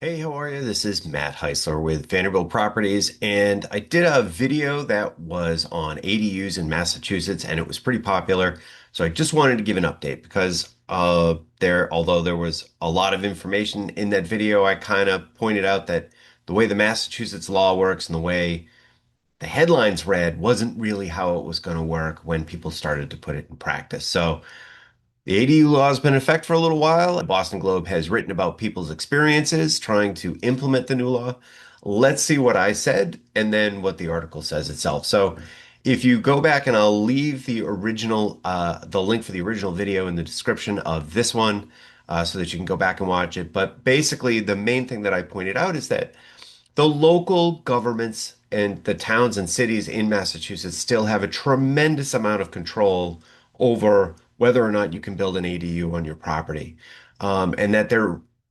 Hey, how are you? This is Matt Heisler with Vanderbilt Properties, and I did a video that was on ADUs in Massachusetts, and it was pretty popular. So I just wanted to give an update because although there was a lot of information in that video, I kind of pointed out that the way the Massachusetts law works and the way the headlines read wasn't really how it was going to work when people started to put it in practice. So the ADU law has been in effect for a little while. The Boston Globe has written about people's experiences trying to implement the new law. Let's see what I said and then what the article says itself. So if you go back, and I'll leave the link for the original video in the description of this one, so that you can go back and watch it. But basically, the main thing that I pointed out is that the local governments and the towns and cities in Massachusetts still have a tremendous amount of control over whether or not you can build an ADU on your property. And that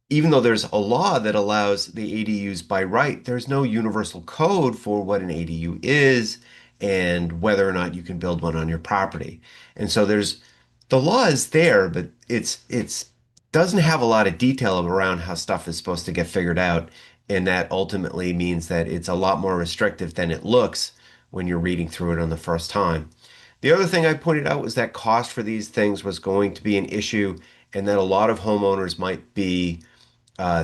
even though there's a law that allows the ADUs by right, there's no universal code for what an ADU is and whether or not you can build one on your property. And so the law is there, but it's doesn't have a lot of detail around how stuff is supposed to get figured out. And that ultimately means that it's a lot more restrictive than it looks when you're reading through it on the first time. The other thing I pointed out was that cost for these things was going to be an issue, and that a lot of homeowners might be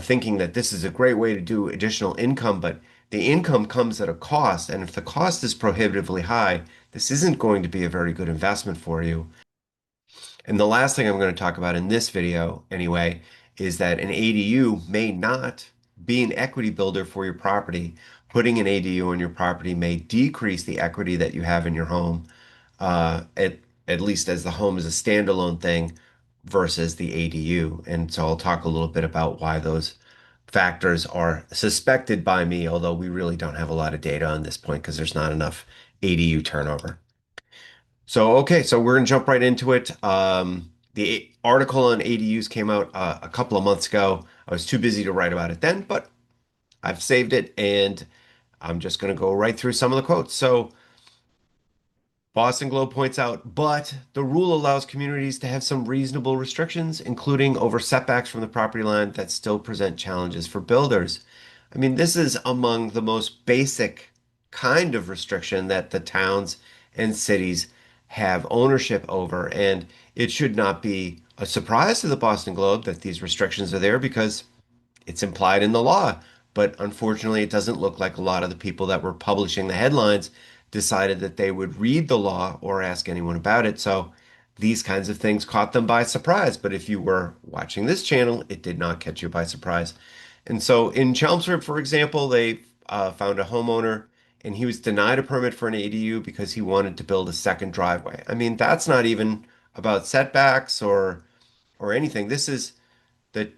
thinking that this is a great way to do additional income, but the income comes at a cost. And if the cost is prohibitively high, this isn't going to be a very good investment for you. And the last thing I'm going to talk about in this video, anyway, is that an ADU may not be an equity builder for your property. Putting an ADU on your property may decrease the equity that you have in your home, uh, at, at least as the home is a standalone thing versus the ADU. And so I'll talk a little bit about why those factors are suspected by me, although we really don't have a lot of data on this point because there's not enough ADU turnover. So we're gonna jump right into it. The article on ADUs came out a couple of months ago. I was too busy to write about it then, but I've saved it and I'm just gonna go right through some of the quotes. So Boston Globe points out, but the rule allows communities to have some reasonable restrictions, including over setbacks from the property line that still present challenges for builders. I mean, this is among the most basic kind of restriction that the towns and cities have ownership over. And it should not be a surprise to the Boston Globe that these restrictions are there because it's implied in the law. But unfortunately, it doesn't look like a lot of the people that were publishing the headlines decided that they would read the law or ask anyone about it. So these kinds of things caught them by surprise. But if you were watching this channel, it did not catch you by surprise. And so in Chelmsford, for example, they found a homeowner and he was denied a permit for an ADU because he wanted to build a second driveway. I mean, that's not even about setbacks or anything. This is the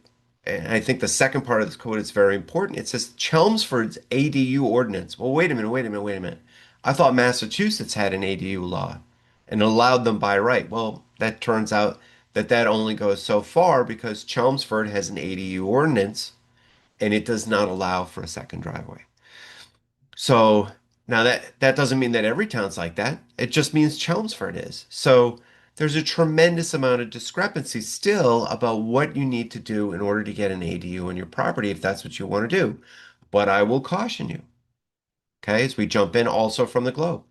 and I think the second part of this quote is very important. It says Chelmsford's ADU ordinance. Well, wait a minute. I thought Massachusetts had an ADU law and allowed them by right. Well, that turns out that that only goes so far because Chelmsford has an ADU ordinance and it does not allow for a second driveway. So now that doesn't mean that every town's like that. It just means Chelmsford is. So there's a tremendous amount of discrepancy still about what you need to do in order to get an ADU on your property if that's what you want to do. But I will caution you, okay, as we jump in also from the globe.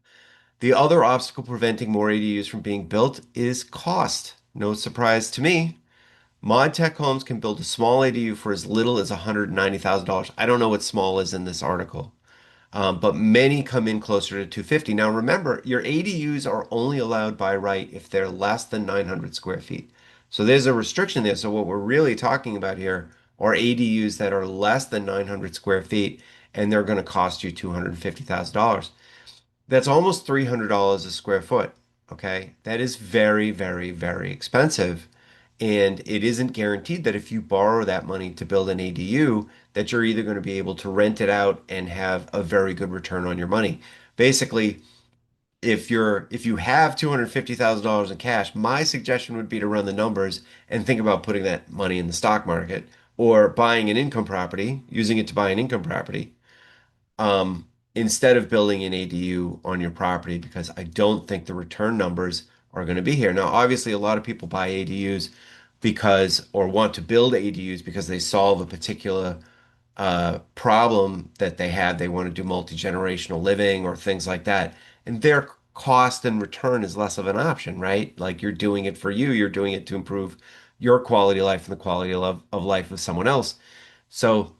The other obstacle preventing more ADUs from being built is cost. No surprise to me. Mod Tech Homes can build a small ADU for as little as $190,000. I don't know what small is in this article. But many come in closer to 250. Now remember, your ADUs are only allowed by right if they're less than 900 square feet. So there's a restriction there. So what we're really talking about here are ADUs that are less than 900 square feet, and they're going to cost you $250,000. That's almost $300 a square foot. Okay. That is very, very, very expensive. And it isn't guaranteed that if you borrow that money to build an ADU, that you're either going to be able to rent it out and have a very good return on your money. Basically, if you have $250,000 in cash, my suggestion would be to run the numbers and think about putting that money in the stock market or buying an income property, using it to buy an income property, instead of building an ADU on your property, because I don't think the return numbers are going to be here. Now, obviously, a lot of people buy ADUs because, or want to build ADUs because they solve a particular problem that they have. They want to do multi-generational living or things like that. And their cost and return is less of an option, right? Like you're doing it for you, you're doing it to improve your quality of life and the quality of life of someone else. So,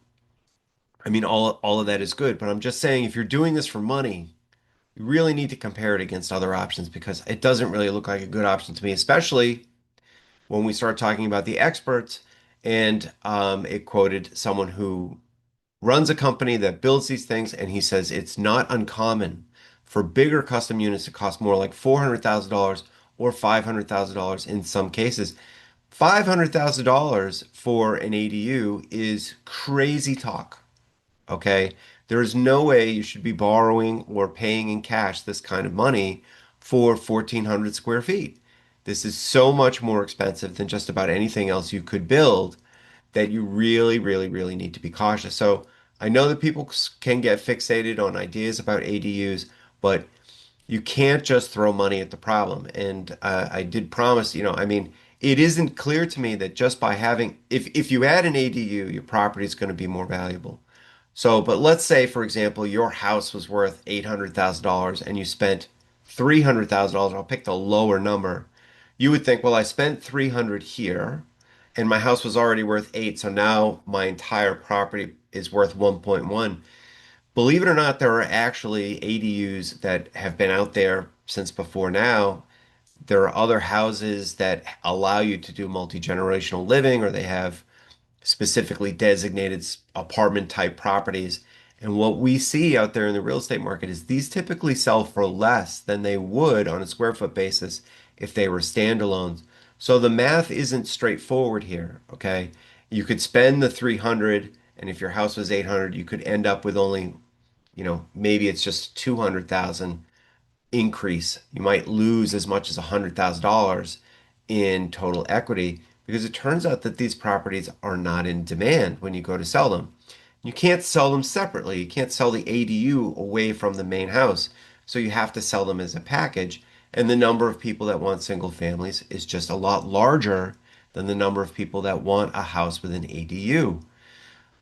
I mean, all of that is good, but I'm just saying if you're doing this for money, you really need to compare it against other options because it doesn't really look like a good option to me, especially when we start talking about the experts. And it quoted someone who runs a company that builds these things, and he says it's not uncommon for bigger custom units to cost more like $400,000 or $500,000 in some cases. $500,000 for an ADU is crazy talk. Okay. There is no way you should be borrowing or paying in cash this kind of money for 1,400 square feet. This is so much more expensive than just about anything else you could build that you really, really, really need to be cautious. So I know that people can get fixated on ideas about ADUs, but you can't just throw money at the problem. And I did promise, I mean, it isn't clear to me that just by having, if you add an ADU, your property is going to be more valuable. So, but let's say, for example, your house was worth $800,000 and you spent $300,000. I'll pick the lower number. You would think, well, I spent 300 here and my house was already worth 8, so now my entire property is worth 1.1. Believe it or not, there are actually ADUs that have been out there since before now. There are other houses that allow you to do multi-generational living, or they have specifically designated apartment type properties. And what we see out there in the real estate market is these typically sell for less than they would on a square foot basis if they were standalones. So the math isn't straightforward here, okay? You could spend the 300 and if your house was 800, you could end up with only, maybe it's just 200,000 increase. You might lose as much as $100,000 in total equity because it turns out that these properties are not in demand when you go to sell them. You can't sell them separately. You can't sell the ADU away from the main house. So you have to sell them as a package. And the number of people that want single families is just a lot larger than the number of people that want a house with an ADU.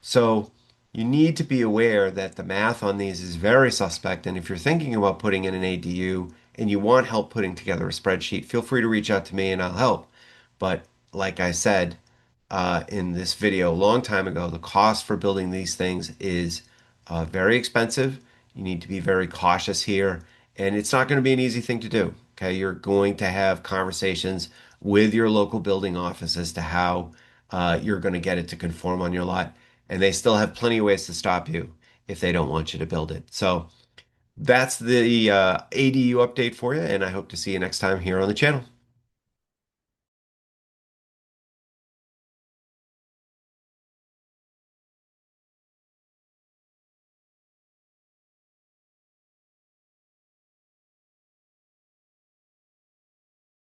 So you need to be aware that the math on these is very suspect. And if you're thinking about putting in an ADU and you want help putting together a spreadsheet, feel free to reach out to me and I'll help. But like I said in this video a long time ago, the cost for building these things is very expensive. You need to be very cautious here. And it's not going to be an easy thing to do. Okay. You're going to have conversations with your local building office as to how you're going to get it to conform on your lot. And they still have plenty of ways to stop you if they don't want you to build it. So that's the ADU update for you. And I hope to see you next time here on the channel.